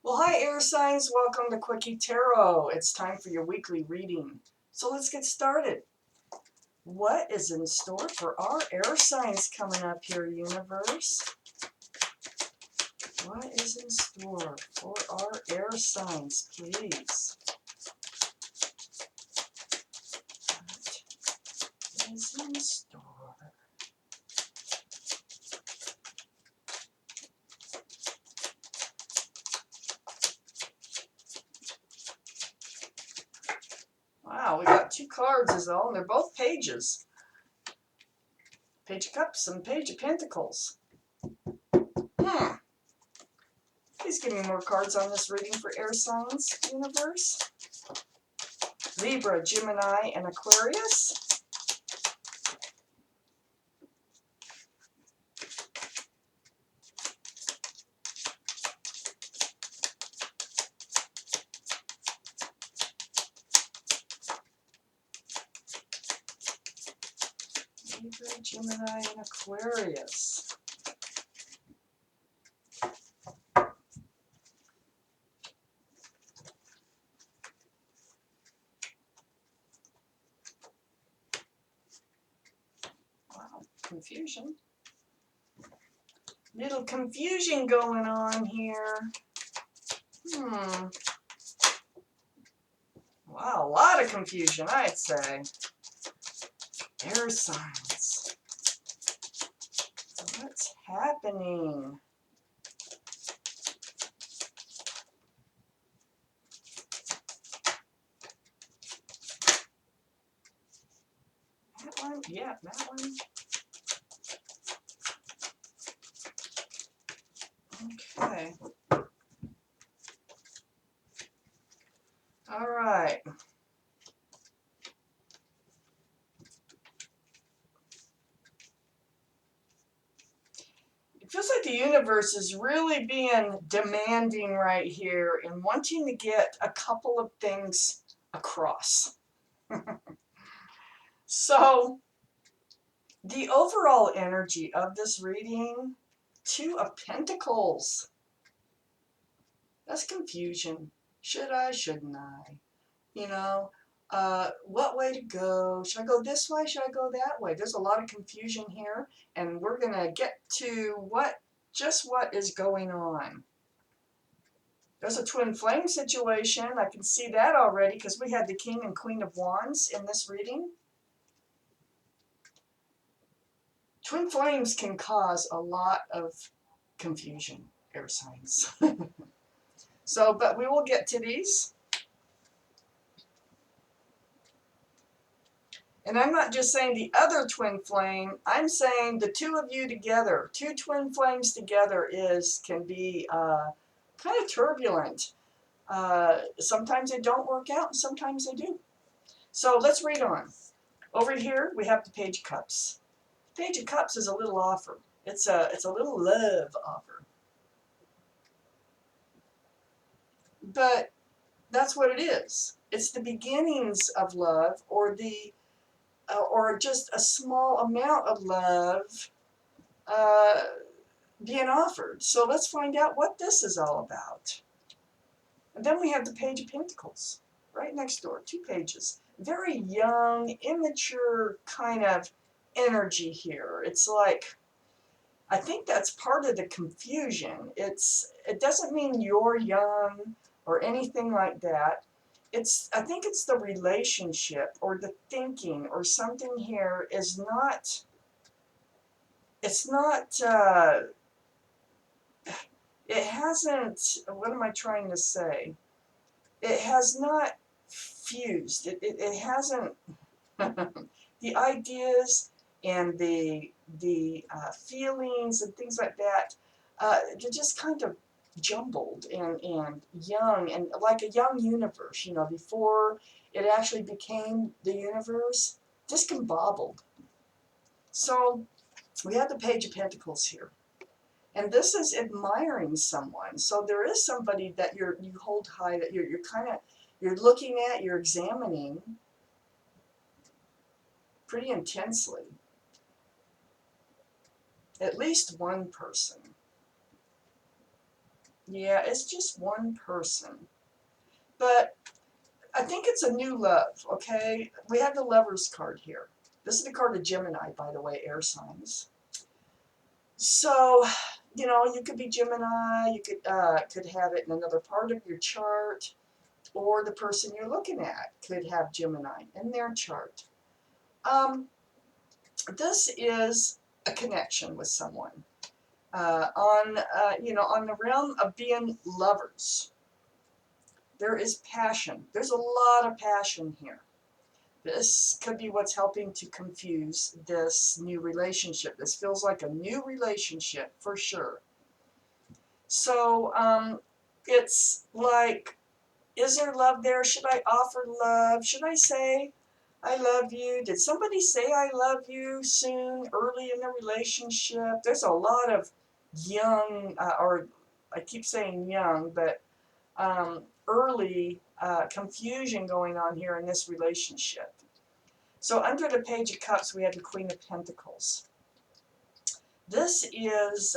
Well, hi, air signs. Welcome to Quickie Tarot. It's time for your weekly reading. So let's get started. What is in store for our air signs coming up here, universe? What is in store for our air signs, please? What is in store? Wow, we got two cards as well, and they're both pages. Page of Cups and Page of Pentacles. Please give me more cards on this reading for air signs, universe. Libra, Gemini, and Aquarius. Libra, Gemini, and Aquarius. Wow, confusion. Little confusion going on here. Wow, a lot of confusion, I'd say. Air signs. What's happening? That one? Yeah, that one. Okay. All right. It feels like the universe is really being demanding right here and wanting to get a couple of things across. So, the overall energy of this reading, Two of Pentacles. That's confusion. Should I, shouldn't I? You know, what way to go? Should I go this way? Should I go that way? There's a lot of confusion here, and we're going to get to what is going on. There's a twin flame situation. I can see that already because we had the King and Queen of Wands in this reading. Twin flames can cause a lot of confusion, air signs. So, but we will get to these. And I'm not just saying the other twin flame, I'm saying the two of you together. Two twin flames together can be kind of turbulent. Sometimes they don't work out, and sometimes they do. So let's read on. Over here, we have the Page of Cups. Page of Cups is a little offer. It's a little love offer. But that's what it is. It's the beginnings of love, or just a small amount of love being offered. So let's find out what this is all about. And then we have the Page of Pentacles right next door, two pages. Very young, immature kind of energy here. It's like, I think that's part of the confusion. It doesn't mean you're young or anything like that. I think it's the relationship or the thinking or something here is not, it's not, it hasn't, what am I trying to say? It has not fused. It hasn't, the ideas and the feelings and things like that, they're just kind of jumbled and young and like a young universe, you know, before it actually became the universe, discombobbled. So we have the Page of Pentacles here. And this is admiring someone. So there is somebody that you hold high, that you're kind of, you're looking at, you're examining pretty intensely. At least one person. Yeah, it's just one person. But I think it's a new love, okay? We have the Lovers card here. This is the card of Gemini, by the way, air signs. So, you could be Gemini, you could have it in another part of your chart, or the person you're looking at could have Gemini in their chart. This is a connection with someone on the realm of being lovers. There is passion. There's a lot of passion here. This could be what's helping to confuse this new relationship. This feels like a new relationship for sure. So it's like, is there love there? Should I offer love? Should I say I love you? Did somebody say I love you soon, early in the relationship? There's a lot of young, or I keep saying young, but early confusion going on here in this relationship. So under the Page of Cups, we have the Queen of Pentacles. This is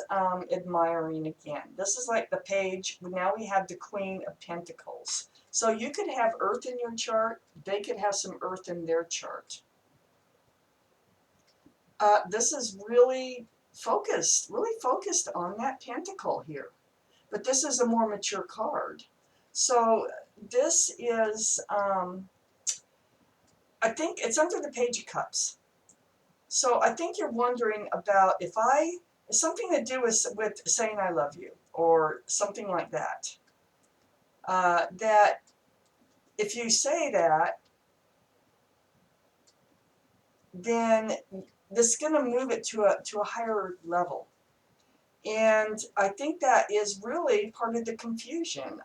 admiring again. This is like the page. Now we have the Queen of Pentacles. So you could have Earth in your chart. They could have some Earth in their chart. This is really focused on that Pentacle here. But this is a more mature card. So this is, I think it's under the Page of Cups. So I think you're wondering about it's something to do with saying I love you or something like that. That if you say that, then this is going to move it to a higher level. And I think that is really part of the confusion.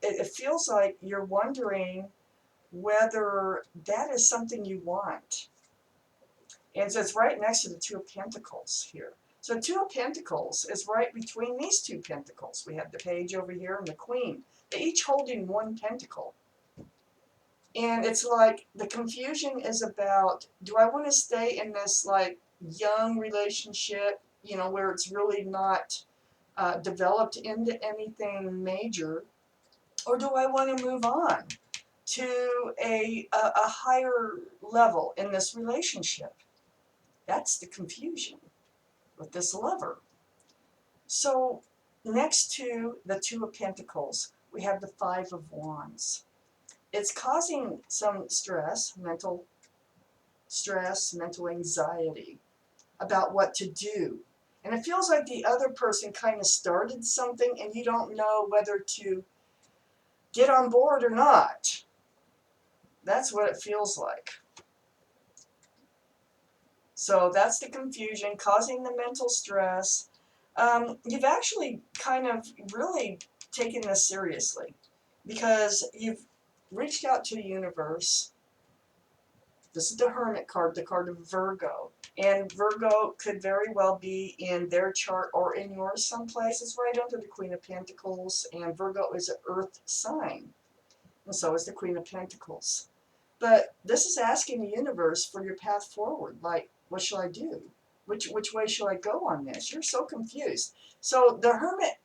It feels like you're wondering whether that is something you want. And so it's right next to the Two of Pentacles here. So Two of Pentacles is right between these two pentacles. We have the Page over here and the Queen. They're each holding one pentacle. And it's like the confusion is about, do I want to stay in this like young relationship, where it's really not developed into anything major? Or do I want to move on to a higher level in this relationship? That's the confusion with this lover. So next to the Two of Pentacles, we have the Five of Wands. It's causing some mental anxiety about what to do. And it feels like the other person kind of started something and you don't know whether to get on board or not. That's what it feels like. So that's the confusion causing the mental stress. You've actually kind of really taken this seriously because you've reached out to the universe. This is the Hermit card, the card of Virgo. And Virgo could very well be in their chart or in yours someplace. It's right under the Queen of Pentacles, and Virgo is an earth sign. And so is the Queen of Pentacles. But this is asking the universe for your path forward. Like, what shall I do? Which way shall I go on this? You're so confused. So the Hermit,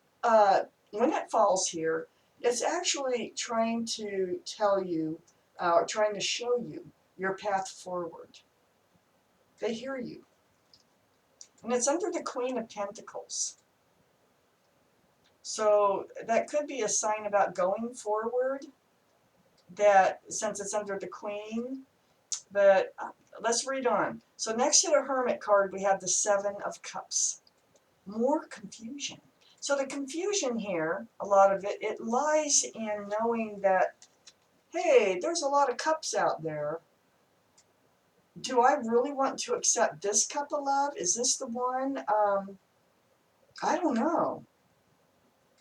when it falls here, it's actually trying to tell you, or trying to show you your path forward. They hear you. And it's under the Queen of Pentacles. So that could be a sign about going forward, that since it's under the Queen. But let's read on. So next to the Hermit card, we have the Seven of Cups. More confusion. So the confusion here, a lot of it lies in knowing that, hey, there's a lot of cups out there. Do I really want to accept this cup of love? Is this the one? I don't know.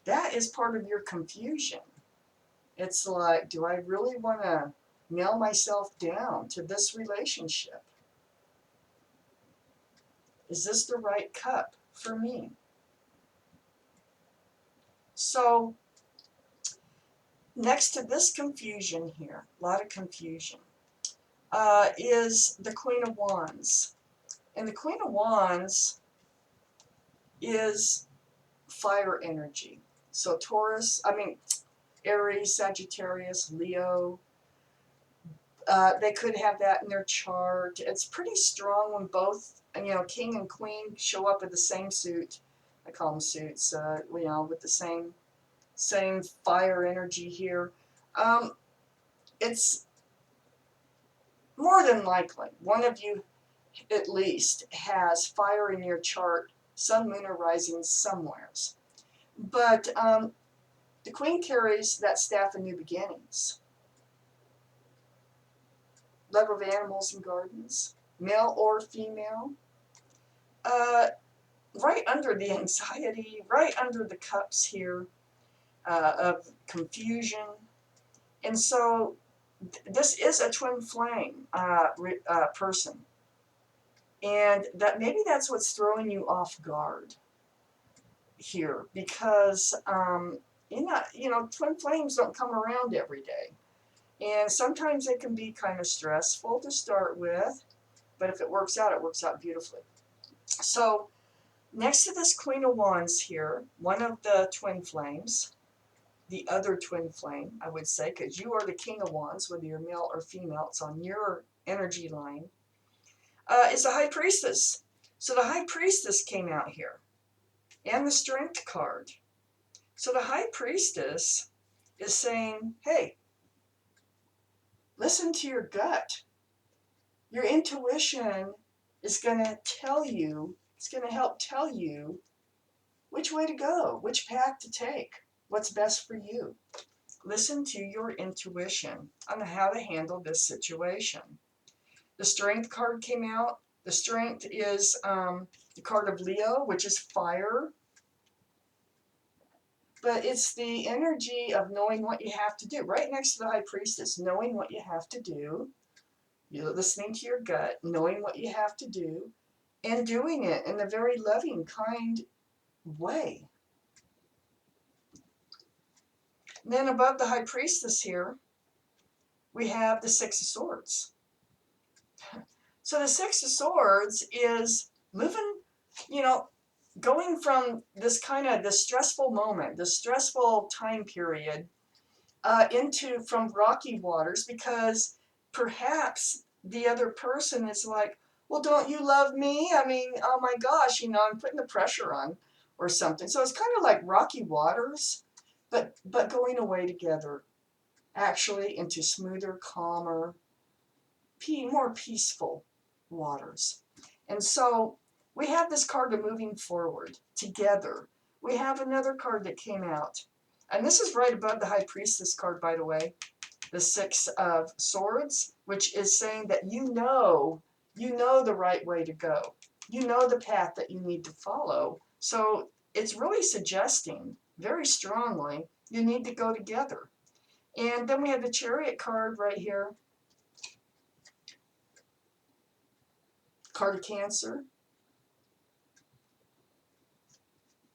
That is part of your confusion. It's like, do I really want to nail myself down to this relationship? Is this the right cup for me? So next to this confusion here, a lot of confusion, is the Queen of Wands. And the Queen of Wands is fire energy. So Aries, Sagittarius, Leo, they could have that in their chart. It's pretty strong when both, king and queen show up with the same suit. I call them suits, with the same fire energy here. It's more than likely one of you at least has fire in your chart, sun, moon, or rising somewheres. But the queen carries that staff of new beginnings. Love of animals and gardens, male or female. Right under the anxiety, right under the cups here of confusion. And so this is a twin flame person. And that maybe that's what's throwing you off guard here, because twin flames don't come around every day. And sometimes it can be kind of stressful to start with, but if it works out beautifully. So next to this Queen of Wands here, one of the twin flames, the other twin flame, I would say, because you are the King of Wands, whether you're male or female, it's on your energy line, is the High Priestess. So the High Priestess came out here, and the Strength card. So the High Priestess is saying, hey, listen to your gut. Your intuition is going to tell you, it's going to help tell you which way to go, which path to take, what's best for you. Listen to your intuition on how to handle this situation. The Strength card came out. The Strength is the card of Leo, which is fire. But it's the energy of knowing what you have to do. Right next to the High Priestess, knowing what you have to do. You're listening to your gut, knowing what you have to do, and doing it in a very loving, kind way. And then above the High Priestess here, we have the Six of Swords. So the Six of Swords is moving, going from this stressful moment, this stressful time period, from rocky waters, because perhaps the other person is like, well, don't you love me? I mean, oh my gosh, I'm putting the pressure on or something. So it's kind of like rocky waters, but going away together, actually into smoother, calmer, more peaceful waters. And so we have this card of moving forward together. We have another card that came out, and this is right above the High Priestess card, by the way, the Six of Swords, which is saying that you know the right way to go. You know the path that you need to follow. So it's really suggesting very strongly you need to go together. And then we have the Chariot card right here, card of Cancer.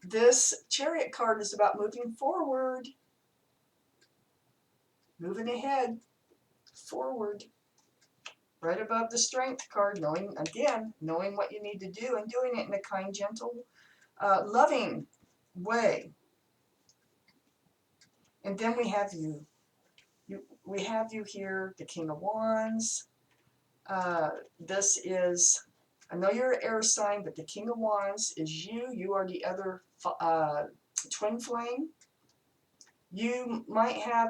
This Chariot card is about moving forward, moving ahead, forward. Right above the Strength card, knowing what you need to do and doing it in a kind, gentle, loving way. And then we have you. We have you here, the King of Wands. This is, I know you're an air sign, but the King of Wands is you. You are the other twin flame. You might have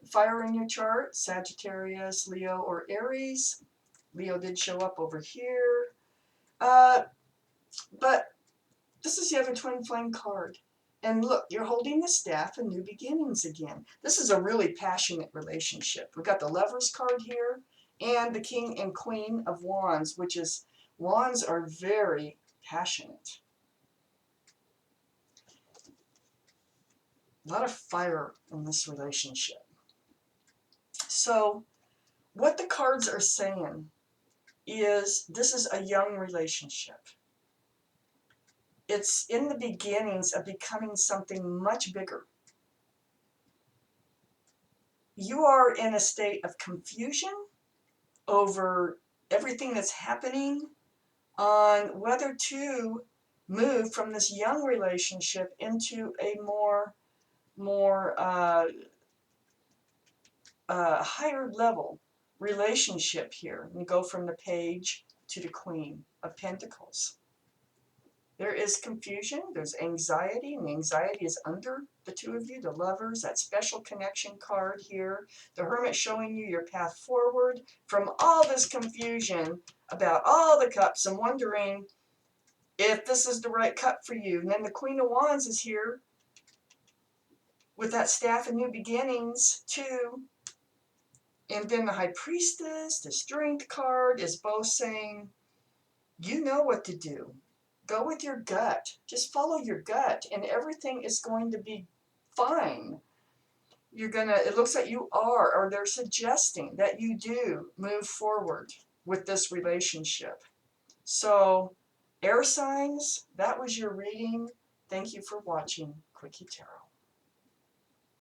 fire in your chart, Sagittarius, Leo, or Aries. Leo did show up over here. But this is the other twin flame card. And look, you're holding the staff of new beginnings again. This is a really passionate relationship. We've got the Lovers card here and the King and Queen of Wands, which is, Wands are very passionate. A lot of fire in this relationship. So what the cards are saying is this is a young relationship. It's in the beginnings of becoming something much bigger. You are in a state of confusion over everything that's happening on whether to move from this young relationship into a more higher level relationship here, and go from the Page to the Queen of Pentacles. There is confusion, there's anxiety, and the anxiety is under the two of you, the Lovers, that special connection card here. The Hermit showing you your path forward from all this confusion about all the cups and wondering if this is the right cup for you. And then the Queen of Wands is here with that staff of new beginnings too. And then the High Priestess, the Strength card, is both saying, you know what to do. Go with your gut. Just follow your gut, and everything is going to be fine. It looks like you are, or they're suggesting that you do move forward with this relationship. So, air signs, that was your reading. Thank you for watching Quickie Tarot.